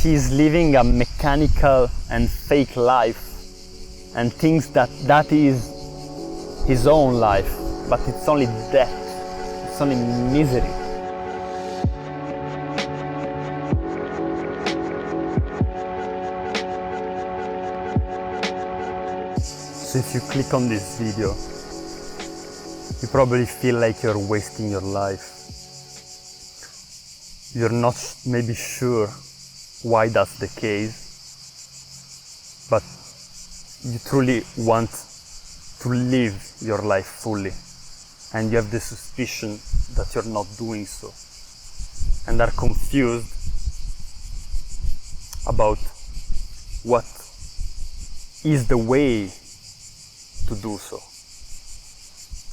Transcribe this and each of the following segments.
he's living a mechanical and fake life and thinks that that is his own life, but it's only death, it's only misery. So if you click on this video, you probably feel like you're wasting your life. You're not maybe sure why that's the case, but you truly want to live your life fully, and you have the suspicion that you're not doing so, and are confused about what is the way to do so,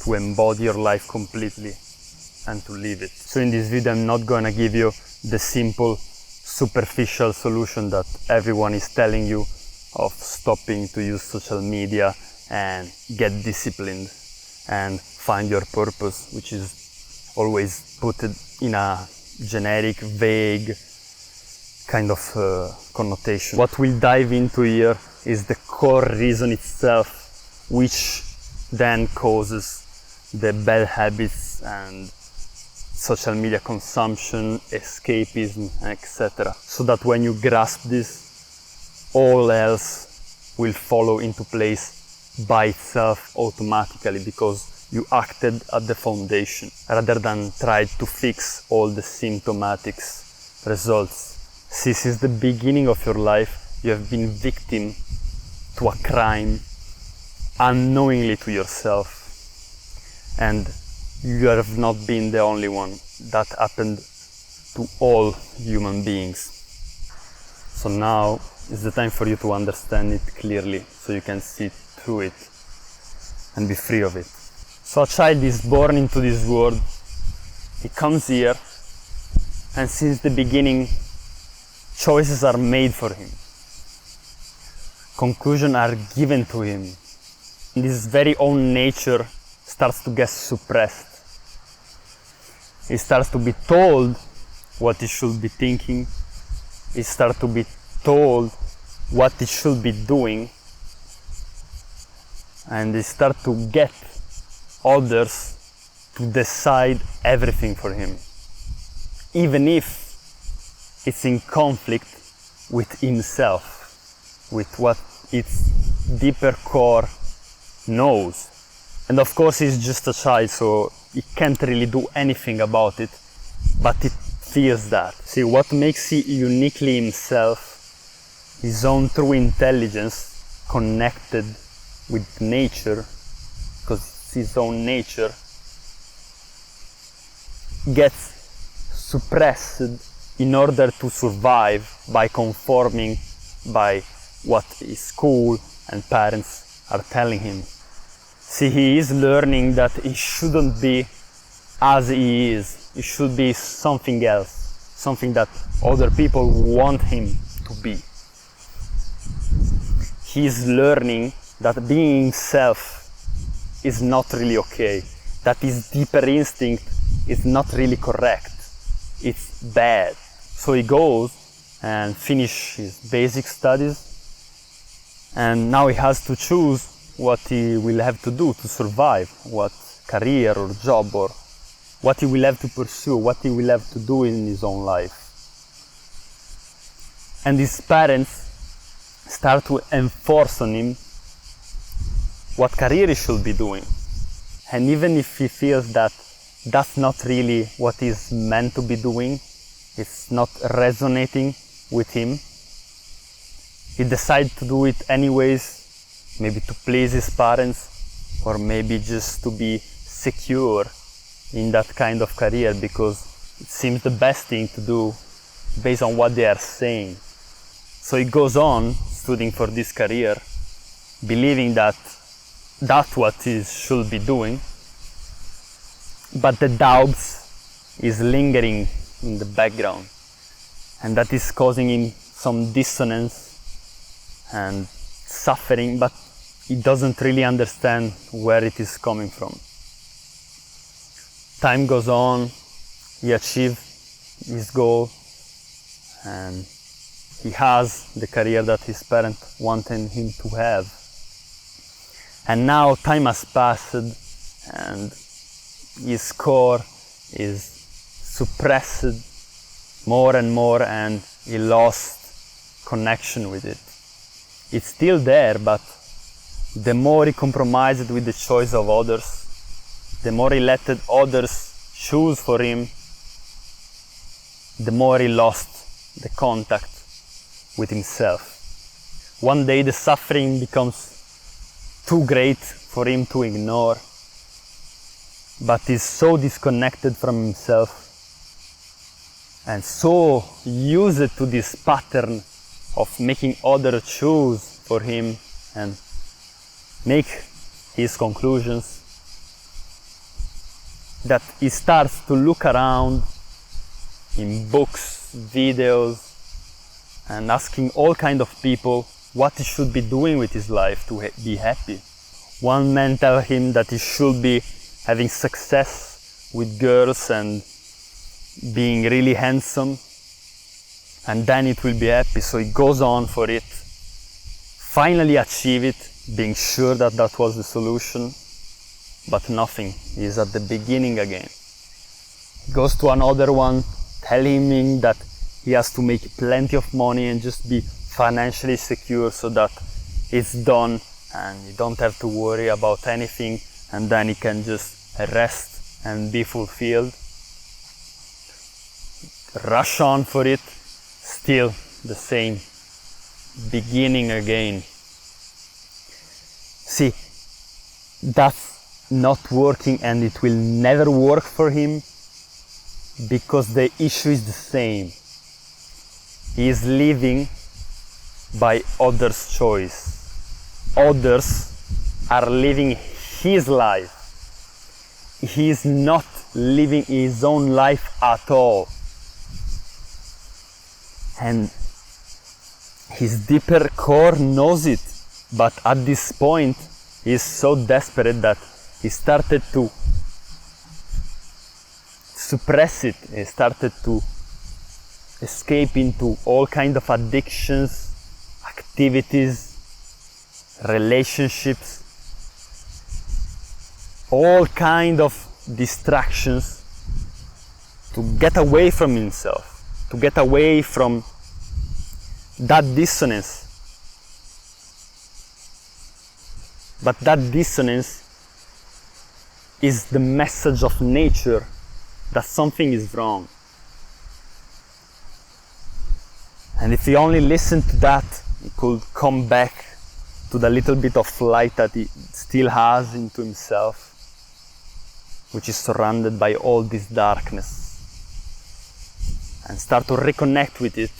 to embody your life completely and to live it. So in this video I'm not gonna give you the simple, superficial solution that everyone is telling you of stopping to use social media and get disciplined and find your purpose, which is always put in a generic, vague kind of connotation. What we'll dive into here is the core reason itself, which then causes the bad habits and social media consumption, escapism, etc. So that when you grasp this, all else will follow into place by itself automatically, because you acted at the foundation rather than tried to fix all the symptomatic results. Since the beginning of your life, you have been victim to a crime unknowingly to yourself, and you have not been the only one. That happened to all human beings. So now is the time for you to understand it clearly, so you can see through it and be free of it. So a child is born into this world, he comes here, and since the beginning choices are made for him, conclusions are given to him. His very own nature starts to get suppressed. He starts to be told what he should be thinking. He starts to be told what he should be doing. And he starts to get others to decide everything for him, even if it's in conflict with himself, with what its deeper core knows. And of course he's just a child, so he can't really do anything about it, but it feels that. See, what makes he uniquely himself, his own true intelligence connected with nature, because it's his own nature, gets suppressed in order to survive by conforming by what his school and parents are telling him. See, he is learning that he shouldn't be as he is. He should be something else, something that other people want him to be. He is learning that being himself is not really okay, that his deeper instinct is not really correct, it's bad. So he goes and finishes his basic studies, and now he has to choose what he will have to do to survive, what career or job, or what he will have to pursue, what he will have to do in his own life. And his parents start to enforce on him what career he should be doing. And even if he feels that that's not really what he's meant to be doing, it's not resonating with him, he decides to do it anyways, maybe to please his parents, or maybe just to be secure in that kind of career, because it seems the best thing to do based on what they are saying. So he goes on studying for this career, believing that that's what he should be doing, but the doubts is lingering in the background, and that is causing him some dissonance and suffering, but he doesn't really understand where it is coming from. Time goes on, he achieves his goal, and he has the career that his parents wanted him to have. And now time has passed and his core is suppressed more and more, and he lost connection with it. It's still there, but the more he compromised with the choice of others, the more he let others choose for him, the more he lost the contact with himself. One day the suffering becomes too great for him to ignore, but he's so disconnected from himself and so used to this pattern of making others choose for him and make his conclusions, that he starts to look around in books, videos, and asking all kinds of people what he should be doing with his life to be happy. One man tells him that he should be having success with girls and being really handsome, and then it will be happy. So he goes on for it, finally achieve it, being sure that that was the solution, but nothing. He is at the beginning again. He goes to another one, telling him that he has to make plenty of money and just be financially secure so that it's done and you don't have to worry about anything, and then he can just rest and be fulfilled. Rush on for it, still the same, beginning again. See, that's not working, and it will never work for him because the issue is the same. He is living by others' choice. Others are living his life. He is not living his own life at all. And his deeper core knows it, but at this point he is so desperate that he started to suppress it. He started to escape into all kinds of addictions, activities, relationships, all kinds of distractions to get away from himself, to get away from that dissonance. But that dissonance is the message of nature that something is wrong. And if he only listened to that, he could come back to the little bit of light that he still has into himself, which is surrounded by all this darkness, and start to reconnect with it,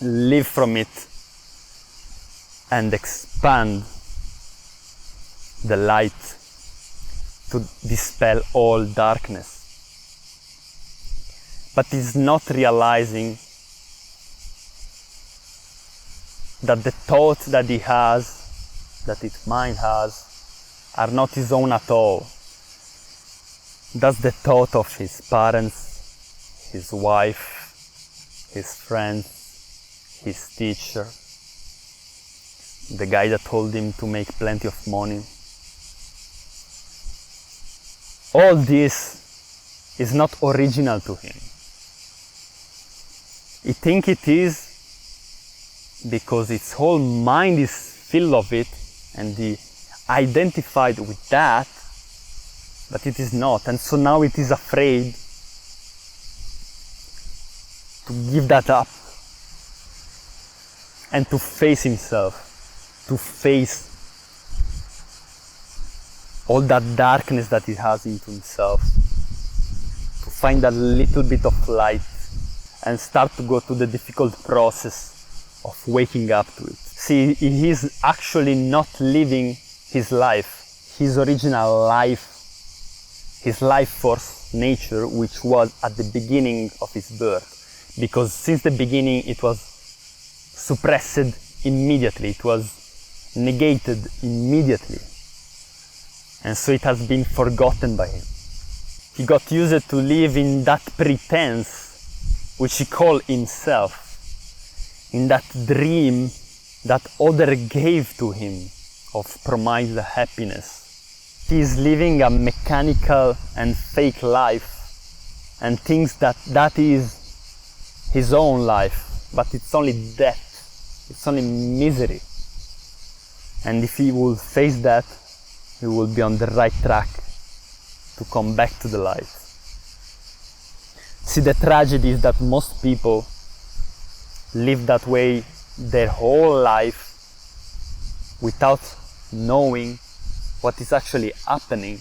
live from it, and expand the light to dispel all darkness. But he's not realizing that the thoughts that he has, that his mind has, are not his own at all. That's the thought of his parents, his wife, his friends, his teacher, the guy that told him to make plenty of money. All this is not original to him. He thinks it is because its whole mind is filled of it and he identified with that, but it is not. And so now it is afraid to give that up and to face himself, to face all that darkness that he has into himself, to find that little bit of light and start to go through the difficult process of waking up to it. See, he is actually not living his life, his original life, his life force, nature, which was at the beginning of his birth. Because since the beginning it was suppressed immediately, it was negated immediately. And so it has been forgotten by him. He got used to live in that pretense, which he called himself. in that dream that other gave to him of promised happiness. He is living a mechanical and fake life and thinks that that is his own life, but it's only death, it's only misery. And if he will face that, he will be on the right track to come back to the light. See, the tragedy is that most people live that way their whole life without knowing what is actually happening,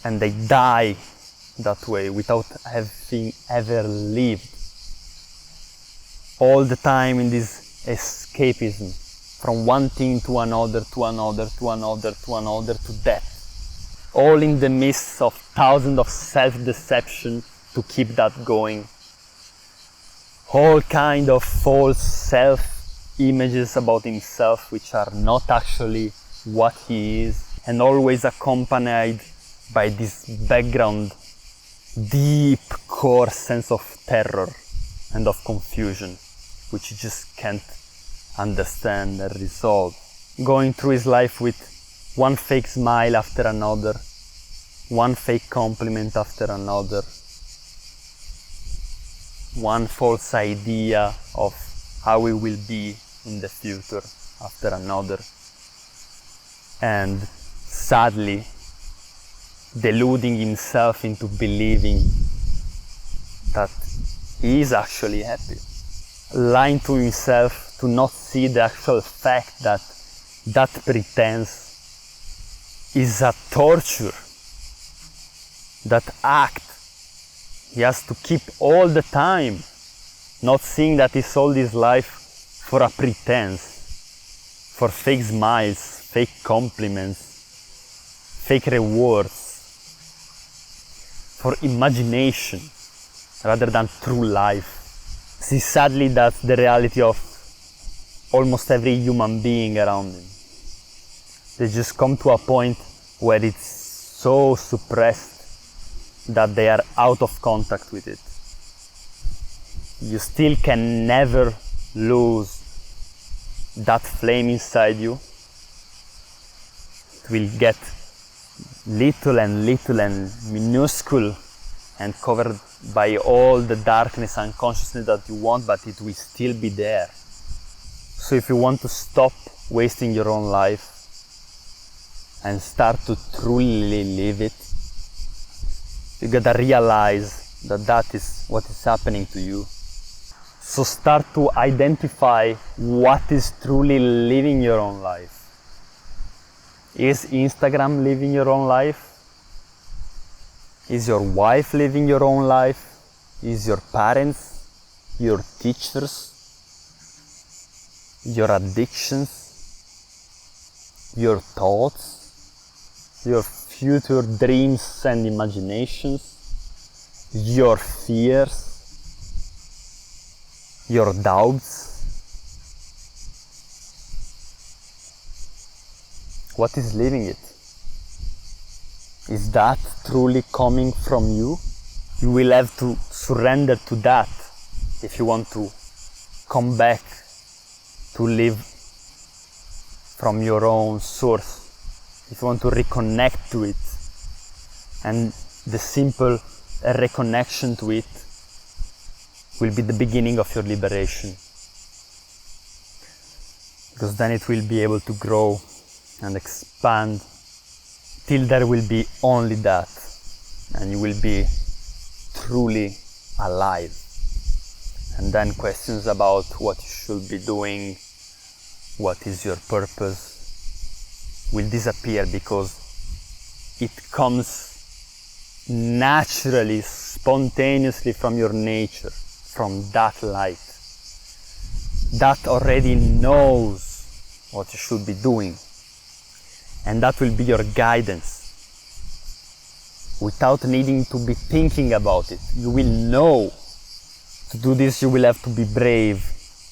and they die that way without having ever lived. All the time in this escapism, from one thing to another, to another, to another, to another, to death. All in the midst of thousands of self-deception to keep that going. All kind of false self-images about himself which are not actually what he is, and always accompanied by this background, deep core sense of terror and of confusion, which he just can't understand and resolve. Going through his life with one fake smile after another, one fake compliment after another, one false idea of how we will be in the future after another, and sadly deluding himself into believing that he is actually happy, lying to himself to not see the actual fact that that pretense is a torture, that act he has to keep all the time, not seeing that he sold his life for a pretense, for fake smiles, fake compliments, fake rewards, for imagination rather than true life. See, sadly, that's the reality of almost every human being around him. They just come to a point where it's so suppressed that they are out of contact with it. You still can never lose that flame inside you. It will get little and minuscule and covered by all the darkness and consciousness that you want, but it will still be there. So if you want to stop wasting your own life and start to truly live it, you gotta realize that that is what is happening to you. So start to identify what is truly living your own life. Is Instagram living your own life? Is your wife living your own life? Is your parents, your teachers, your addictions, your thoughts, your future dreams and imaginations, your fears, your doubts? What is living it? Is that truly coming from you? You will have to surrender to that if you want to come back to live from your own source, if you want to reconnect to it. And the simple reconnection to it will be the beginning of your liberation, because then it will be able to grow and expand till there will be only that, and you will be truly alive. And then questions about what you should be doing, what is your purpose, will disappear, because it comes naturally, spontaneously from your nature, from that light that already knows what you should be doing. And that will be your guidance. Without needing to be thinking about it, you will know. To do this, you will have to be brave,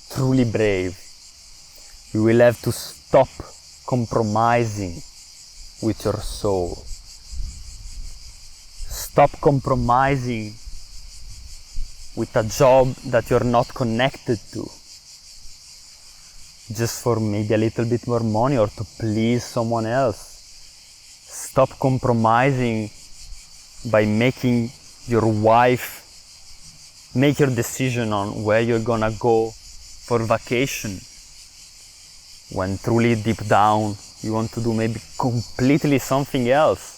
truly brave. You will have to stop compromising with your soul. Stop compromising with a job that you're not connected to, just for maybe a little bit more money or to please someone else. Stop compromising by making your wife make your decision on where you're gonna go for vacation, when truly deep down you want to do maybe completely something else.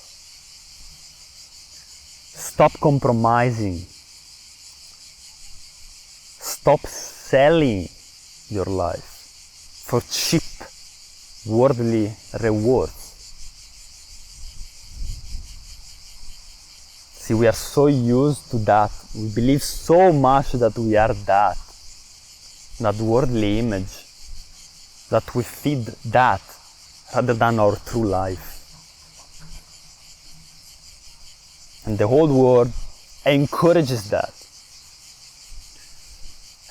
Stop compromising. Stop selling your life for cheap, worldly rewards. See, we are so used to that. We believe so much that we are that worldly image, that we feed that rather than our true life. And the whole world encourages that.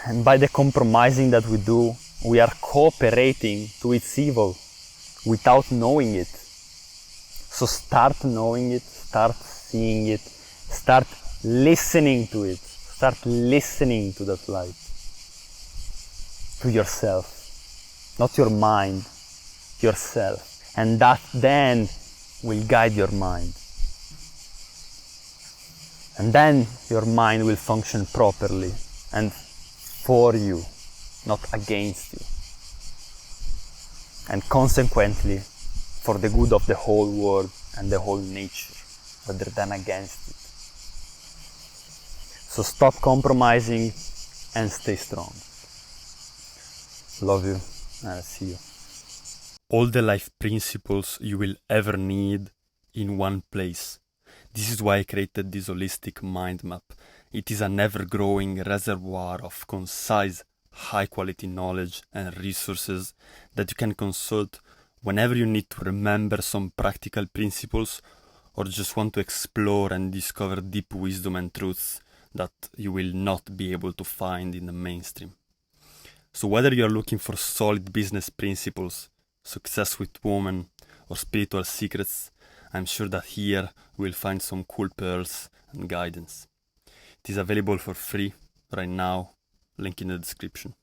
And by the compromising that we do, we are cooperating to its evil without knowing it. So start knowing it, start seeing it, start listening to it, start listening to that light, to yourself, not your mind, yourself. And that then will guide your mind. And then your mind will function properly and for you, not against you. And consequently, for the good of the whole world and the whole nature, rather than against it. So stop compromising and stay strong. Love you, and I'll see you. All the life principles you will ever need in one place. This is why I created this holistic mind map. It is an ever-growing reservoir of concise, high-quality knowledge and resources that you can consult whenever you need to remember some practical principles or just want to explore and discover deep wisdom and truths that you will not be able to find in the mainstream. So whether you're looking for solid business principles, success with women, or spiritual secrets, I'm sure that here you will find some cool pearls and guidance. It is available for free right now, link in the description.